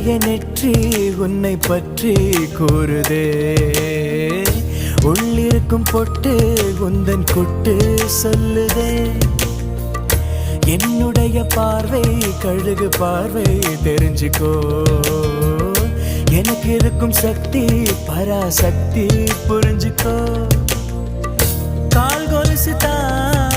அழகிய நெற்றி உன்னை பற்றி கூறுதே. உள்ளிருக்கும் பொட்டு உந்தன் குட்டு சொல்லுதே. என்னுடைய பார்வை கழுகு பார்வை தெரிஞ்சுக்கோ. எனக்கு இருக்கும் சக்தி பராசக்தி புரிஞ்சுக்கோ. கால் கொலுசு தான்